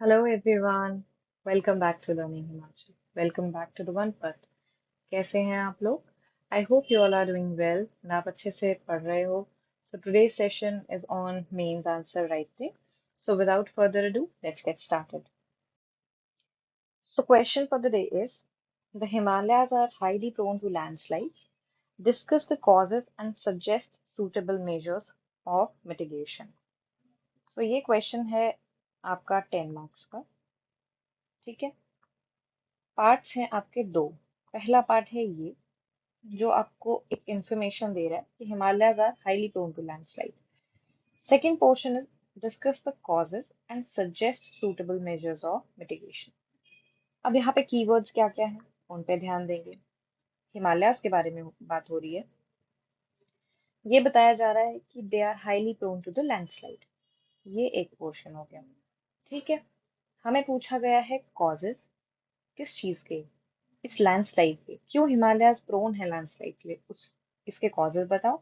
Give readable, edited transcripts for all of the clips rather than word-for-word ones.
Hello everyone, welcome back to Learning Himachal. Welcome back to the One Path. कैसे हैं आप लोग? I hope you all are doing well and आप अच्छे से पढ़ रहे हो. So today's session is on mains answer writing. So without further ado, let's get started. So question for the day is, the Himalayas are highly prone to landslides. Discuss the causes and suggest suitable measures of mitigation. So ये question है आपका 10 marks का, ठीक है? Parts हैं आपके दो. पहला पार्ट है ये जो आपको एक इंफॉर्मेशन दे रहा है कि Himalayas are highly prone to landslide. Second portion is discuss the causes and suggest suitable measures of mitigation. अब यहाँ पे कीवर्ड्स क्या क्या हैं उन पे ध्यान देंगे. हिमालयाज के बारे में बात हो रही है. ये बताया जा रहा है कि they are highly prone to the landslide. ये एक पोर्शन हो गया, ठीक है. हमें पूछा गया है कॉजेस किस चीज के, इस लैंडस्लाइड के. क्यों हिमालयाज प्रोन है लैंडस्लाइड के लिए, उस इसके कॉजेस बताओ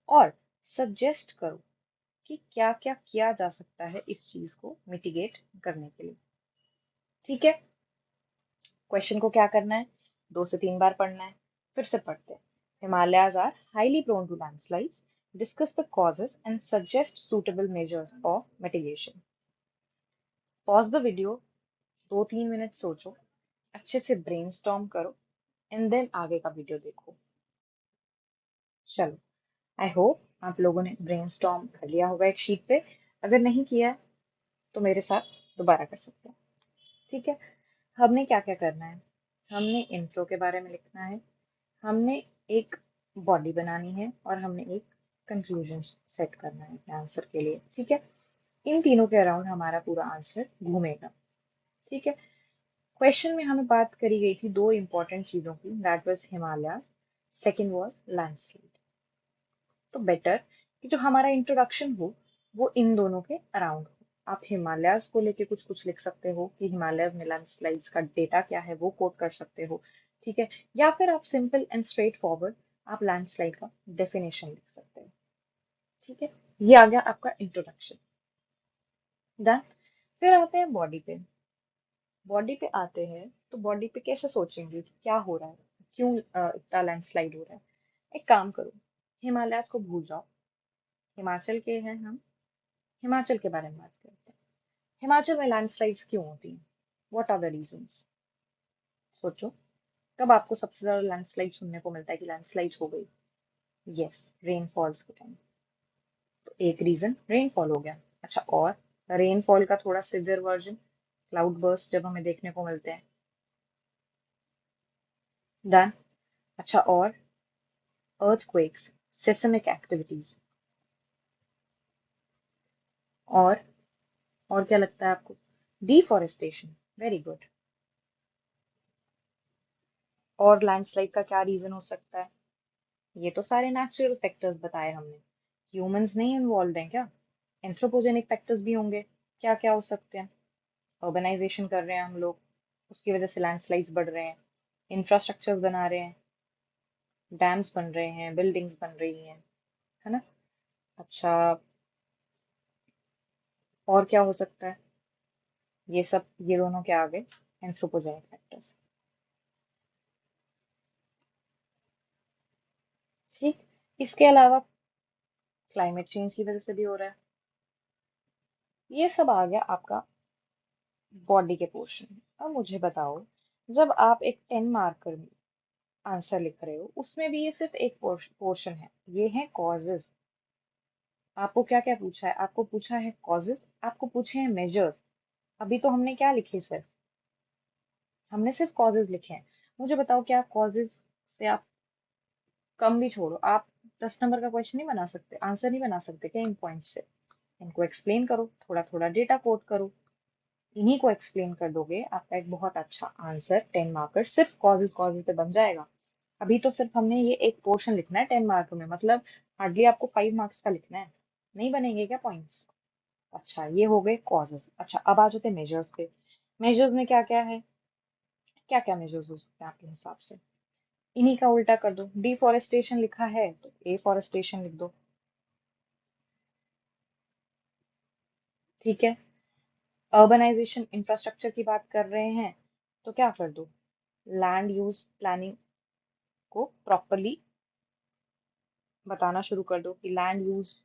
और सजेस्ट करो कि क्या क्या किया जा सकता है इस चीज को मिटिगेट करने के लिए. ठीक है. क्वेश्चन को क्या करना है, 2 से 3 बार पढ़ना है. फिर से पढ़ते हैं. Himalayas are highly prone to landslides. Discuss the causes and suggest suitable measures of mitigation. Pause the video, 2-3 minute सोचो, अच्छे से ब्रेनस्टॉर्म करो एंड देन आगे का वीडियो देखो. चलो, आई होप आप लोगों ने ब्रेनस्टॉर्म कर लिया होगा एक शीट पे. अगर नहीं किया है तो मेरे साथ दोबारा कर सकते हैं, ठीक है. हमने क्या क्या करना है, हमने इंट्रो के बारे में लिखना है, हमने एक बॉडी बनानी है और हमने एक कंक्लूजन सेट करना है अपने आंसर के लिए, ठीक है. इन तीनों के अराउंड हमारा पूरा आंसर घूमेगा, ठीक है. क्वेश्चन में हमें बात करी गई थी दो इंपॉर्टेंट चीजों की, that was Himalaya, second was landslide. तो बेटर कि जो हमारा इंट्रोडक्शन हो वो इन दोनों के अराउंड हो. आप हिमालयाज को लेके कुछ कुछ लिख सकते हो कि हिमालयाज में लैंडस्लाइड्स का डेटा क्या है वो कोट कर सकते हो, ठीक है. या फिर आप सिंपल एंड स्ट्रेट फॉरवर्ड आप लैंडस्लाइड का डेफिनेशन लिख सकते हो, ठीक है. ये आ गया आपका इंट्रोडक्शन. डन. फिर आते हैं बॉडी पे. बॉडी पे आते हैं तो बॉडी पे कैसे सोचेंगे कि क्या हो रहा है, क्यों इतना लैंडस्लाइड हो रहा है. एक काम करो, हिमालयाज को भूल जाओ. हिमाचल के हैं हम, हिमाचल के बारे में बात करते हैं. हिमाचल में लैंडस्लाइड्स क्यों होती हैं, व्हाट आर द रीजंस. सोचो, कब आपको सबसे ज्यादा लैंडस्लाइड सुनने को मिलता है कि लैंडस्लाइड हो गई. यस, रेनफॉल्स के टाइम. तो एक रीजन रेनफॉल हो गया. अच्छा, और रेनफॉल का थोड़ा सिवियर वर्जन, क्लाउड बर्स्ट जब हमें देखने को मिलते हैं. डन. अच्छा, और अर्थक्वेक्स, सिस्मिक एक्टिविटीज. और और क्या लगता है आपको, डिफॉरेस्टेशन. Very good. और लैंडस्लाइड का क्या रीजन हो सकता है. ये तो सारे नेचुरल फैक्टर्स बताए हमने. ह्यूमंस नहीं इन्वॉल्व हैं क्या, एंथ्रोपोजेनिक फैक्टर्स भी होंगे. क्या क्या हो सकते हैं. अर्बनाइजेशन कर रहे हैं हम लोग, उसकी वजह से लैंडस्लाइड्स बढ़ रहे हैं. इंफ्रास्ट्रक्चर्स बना रहे हैं, डैम्स बन रहे हैं, बिल्डिंग्स बन रही हैं, है ना. अच्छा, और क्या हो सकता है. ये सब, ये दोनों क्या आ गए, एंथ्रोपोजेनिक फैक्टर्स, ठीक. इसके अलावा क्लाइमेट चेंज की वजह से भी हो रहा है. ये सब आ गया आपका बॉडी के पोर्शन में. अब मुझे बताओ, जब आप एक 10 मार्कर में आंसर लिख रहे हो उसमें भी ये सिर्फ एक पोर्शन है, ये है कॉजेस. आपको क्या क्या पूछा है, आपको पूछा है कॉजेस, आपको पूछे हैं मेजर्स. अभी तो हमने क्या लिखे, सिर्फ हमने सिर्फ कॉजेस लिखे हैं. मुझे बताओ, क्या कॉजेस से आप कम भी छोड़ो, आप 10 नंबर का क्वेश्चन नहीं बना सकते, आंसर नहीं बना सकते क्या इन पॉइंट से. इनको एक्सप्लेन करो, थोड़ा थोड़ा डेटा कोट करो. इन्हीं को एक्सप्लेन कर दोगे, आपका एक बहुत अच्छा आंसर 10 मार्कर सिर्फ कॉजेज कॉजेज पे बन जाएगा. अभी तो सिर्फ हमने ये एक पोर्शन लिखना है 10 मार्क में, मतलब हार्डली आपको 5 मार्क्स का लिखना है. नहीं बनेंगे क्या पॉइंट्स. अच्छा, ये हो गए कॉजेज. अच्छा, अब आ जाते हैं मेजर्स पे. मेजर्स में क्या क्या है, क्या क्या मेजर्स हो सकते हैं आपके हिसाब से. इन्हीं का उल्टा कर दो. डिफॉरेस्टेशन लिखा है तो एफॉरेस्टेशन लिख दो, ठीक है. अर्बनाइजेशन इंफ्रास्ट्रक्चर की बात कर रहे हैं तो क्या कर दो, लैंड यूज प्लानिंग को प्रॉपरली बताना शुरू कर दो कि लैंड यूज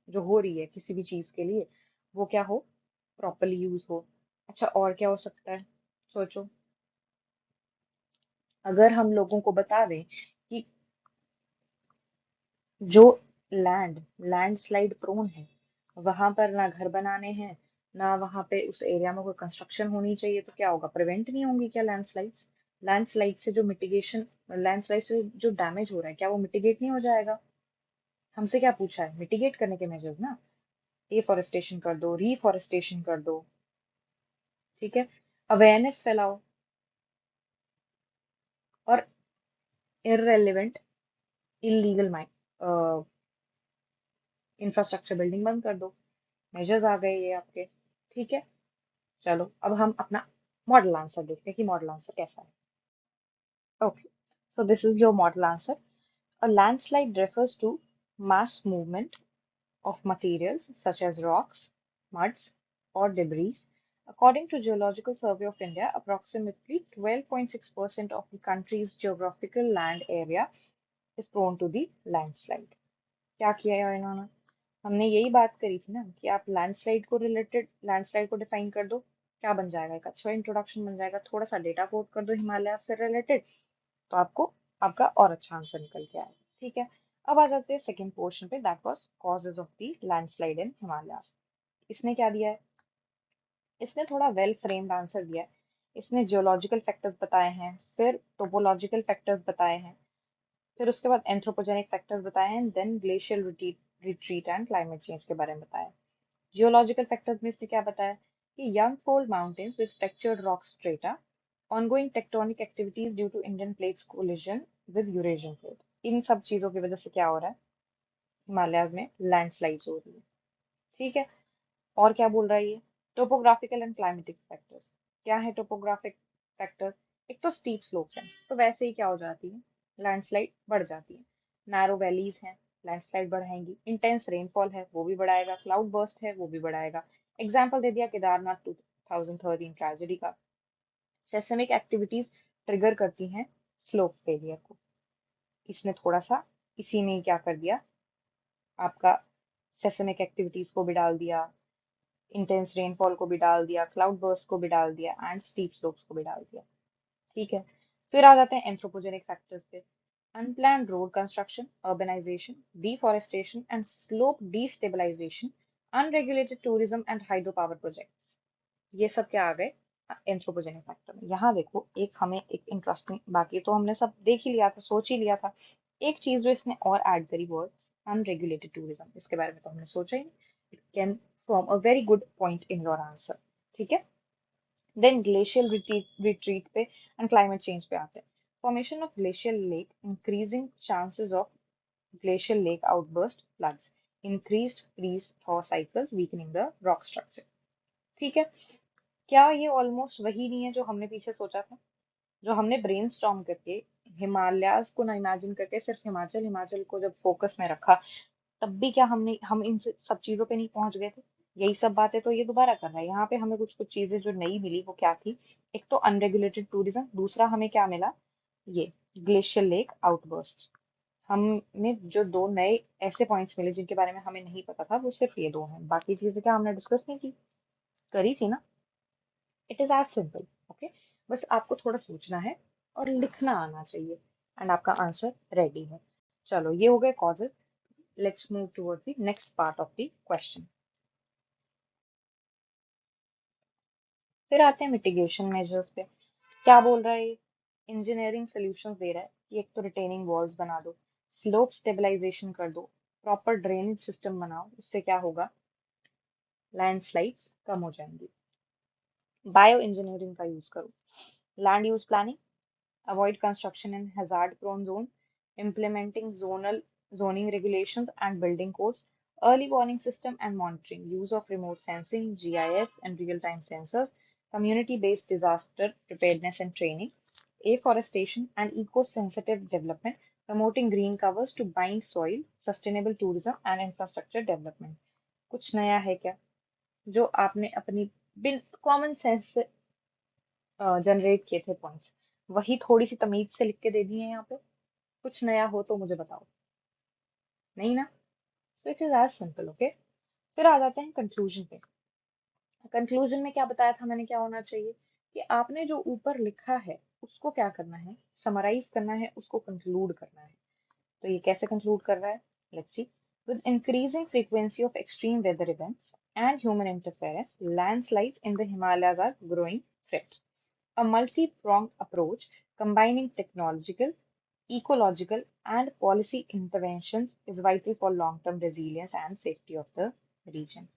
जो हो रही है किसी भी चीज के लिए वो क्या हो, प्रॉपरली यूज हो। अच्छा और क्या हो सकता है, सोचो। अगर हम लोगों को बता दें कि जो लैंडस्लाइड प्रोन है वहां पर ना घर बनाने हैं, ना वहां पे उस एरिया में कोई कंस्ट्रक्शन होनी चाहिए, तो क्या होगा, प्रिवेंट नहीं होंगी क्या लैंडस्लाइड्स? लैंडस्लाइड से जो मिटिगेशन, लैंडस्लाइड से जो डैमेज हो रहा है क्या वो मिटिगेट नहीं हो जाएगा? हमसे क्या पूछा है, मिटिगेट करने के मेजर्स ना। एफॉरेस्टेशन कर दो, रीफॉरेस्टेशन कर दो, ठीक है, अवेयरनेस फैलाओ, और इररेलेवेंट इलीगल इंफ्रास्ट्रक्चर बिल्डिंग बंद कर दो। मेजर्स आ गए ये आपके, ठीक है। चलो अब हम अपना मॉडल आंसर देखते हैं कि मॉडल आंसर कैसा है। Okay, so this is your model answer. A landslide refers to mass movement of materials such as rocks, muds, or debris. According to Geological Survey of India, approximately 12.6% of the country's geographical land area is prone to the landslide. क्या किया है इन्होंने, हमने यही बात करी थी ना कि आप लैंडस्लाइड को डिफाइन कर दो, क्या बन जाएगा, एक अच्छा इंट्रोडक्शन बन जाएगा। थोड़ा सा डेटा कोट कर दो हिमालय से रिलेटेड, तो आपको आपका और अच्छा आंसर निकल के आएगा, ठीक है। अब आ जाते हैं सेकंड पोर्शन पे, that was causes of the landslide in Himalaya. इसने क्या दिया है, इसने थोड़ा वेल फ्रेम्ड आंसर दिया है। इसने जियोलॉजिकल फैक्टर्स बताए हैं, फिर टोपोलॉजिकल फैक्टर्स बताए हैं, फिर उसके बाद एंथ्रोपोजेनिक फैक्टर्स बताए हैं, then glacial retreat and climate change के बारे में बताया। जियोलॉजिकल फैक्टर्स में इसने क्या बताया कि young fold mountains with fractured rock strata, ongoing tectonic activities due to Indian plates collision with Eurasian plate, इन सब चीजों की वजह से क्या हो रहा है, हिमालयाज में लैंडस्लाइड्स हो रही है, ठीक है। और क्या बोल रहा है ये, टोपोग्राफिकल एंड क्लाइमेटिक फैक्टर्स। क्या है टोपोग्राफिक फैक्टर्स, एक तो स्टीप स्लोप्स हैं तो वैसे ही क्या हो जाती है, लैंडस्लाइड बढ़ जाती है। नैरो वैलीज हैं, लैंडस्लाइड बढ़ाएंगी। इंटेंस रेनफॉल है वो भी बढ़ाएगा, क्लाउड बर्स्ट है वो भी बढ़ाएगा। एग्जाम्पल दे दिया केदारनाथ 2013 ट्रेजेडी का। सेस्मिक एक्टिविटीज ट्रिगर करती हैं स्लोप फेलियर को। इसने थोड़ा सा इसी में ही क्या कर दिया, आपका सेस्मिक एक्टिविटीज को भी डाल दिया, इंटेंस रेनफॉल को भी डाल दिया, क्लाउड बर्स्ट को भी डाल दिया, एंड स्टीप स्लोप्स को भी डाल दिया, ठीक है। फिर आ जाते हैं एंथ्रोपोजेनिक फैक्टर्स पे। Unplanned road construction, urbanization, deforestation and slope destabilization, unregulated tourism and hydro power projects, ये सब क्या आ गए एंथ्रोपोजेनिक फैक्टर में। यहाँ देखो एक हमें एक इंटरेस्टिंग, बाकी तो हमने सब देख ही लिया था, सोच ही लिया था, एक चीज जो इसने और ऐड करी वो अनरेगुलेटेड टूरिज्म। इसके बारे में तो हमने सोचा ही नहीं, it can form a very good point in your answer, ठीक है। देन ग्लेशियल रिट्रीट पे एंड क्लाइमेट चेंज पे आते हैं। Formation of glacial lake, increasing chances of glacial lake outburst floods, increased freeze thaw cycles weakening the rock structure, ठीक है। क्या ये ऑलमोस्ट वही नहीं है जो हमने पीछे सोचा था, जो हमने ब्रेनस्टॉर्म करके हिमालयाज को ना इमेजिन करके सिर्फ हिमाचल हिमाचल को जब फोकस में रखा, तब भी क्या हम इन सब चीजों पे नहीं पहुंच गए थे? यही सब बातें तो ये दोबारा कर रहा है। यहाँ पे हमें कुछ कुछ चीजें जो नई मिली वो क्या थी, एक तो अनरेगुलेटेड टूरिज्म, दूसरा हमें क्या मिला, ये ग्लेशियल लेक आउटबर्स्ट। हमें जो दो नए ऐसे पॉइंट्स मिले जिनके बारे में हमें नहीं पता था, वो सिर्फ ये दो हैं, बाकी चीजें क्या हमने डिस्कस नहीं की, करी थी ना। It is as simple, okay. बस आपको थोड़ा सोचना है और लिखना आना चाहिए, एंड आपका आंसर रेडी है। चलो ये हो गए causes, let's move towards the next part of the question. फिर आते हैं मिटिगेशन मेजर्स पे। क्या बोल रहा है ये, इंजीनियरिंग सॉल्यूशंस दे रहा है कि एक तो रिटेनिंग वॉल्स बना दो, स्लोप स्टेबलाइजेशन कर दो, प्रॉपर ड्रेनेज सिस्टम बनाओ, उससे क्या होगा, लैंडस्लाइड्स कम हो जाएंगी। बायो इंजीनियरिंग का यूज करो, land use planning, avoid construction in hazard prone zone, implementing zonal zoning regulations and building codes, early warning system and monitoring, use of remote sensing, GIS and real-time sensors, community-based disaster preparedness and training, afforestation and eco-sensitive development, promoting green covers to bind soil, sustainable tourism and infrastructure development। कुछ नया है क्या जो आपने अपनी बिन common sense से generate किए थे पॉइंट्स, वही थोड़ी सी तमीज से लिख के दे दिए हैं यहाँ पे। कुछ नया हो तो मुझे बताओ। नहीं ना? So it is as simple. Okay, फिर आ जाते हैं कंक्लूजन पे। कंक्लूजन में क्या बताया था मैंने, क्या होना चाहिए कि आपने जो ऊपर लिखा है उसको क्या करना है, समराइज करना है, उसको कंक्लूड करना है। तो ये कैसे कंक्लूड कर रहा है, let's see. With increasing frequency of extreme weather events and human interference, landslides in the Himalayas are growing threat. A multi-pronged approach combining technological, ecological, and policy interventions is vital for long-term resilience and safety of the region.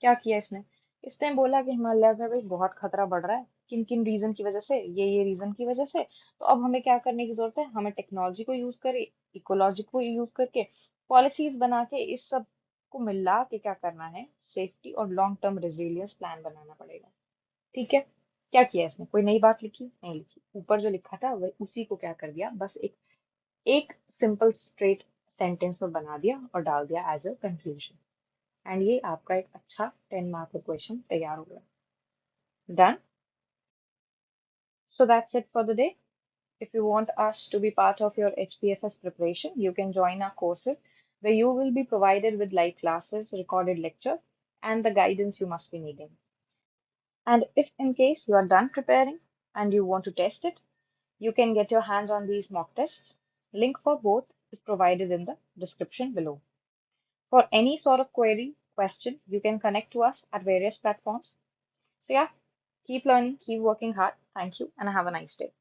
क्या किया इसने? इसने बोला कि हिमालय में भाई बहुत खतरा बढ़ रहा है, किन किन रीजन की वजह से, ये रीजन की वजह से। तो अब हमें क्या करने की जरूरत है, हमें टेक्नोलॉजी को यूज करे, इकोलॉजी को यूज करके पॉलिसीज बना के इस सब को मिला के क्या करना है, सेफ्टी और लॉन्ग टर्म रेजिलियंस प्लान बनाना पड़ेगा। ठीक है, क्या किया इसने, कोई नई बात लिखी नहीं लिखी, ऊपर जो लिखा था वही उसी को क्या कर दिया, बस एक एक सिंपल स्ट्रेट सेंटेंस में बना दिया और डाल दिया एज अ कंक्लूजन। एंड ये आपका एक अच्छा 10 मार्क का क्वेश्चन तैयार हो गया। Done. So that's it for the day. If you want us to be part of your HPFS preparation, you can join our courses where you will be provided with live classes, recorded lecture, and the guidance you must be needing. And if in case you are done preparing and you want to test it, you can get your hands on these mock tests. Link for both is provided in the description below. For any sort of query, question, you can connect to us at various platforms. So yeah, keep learning, keep working hard. Thank you, and have a nice day.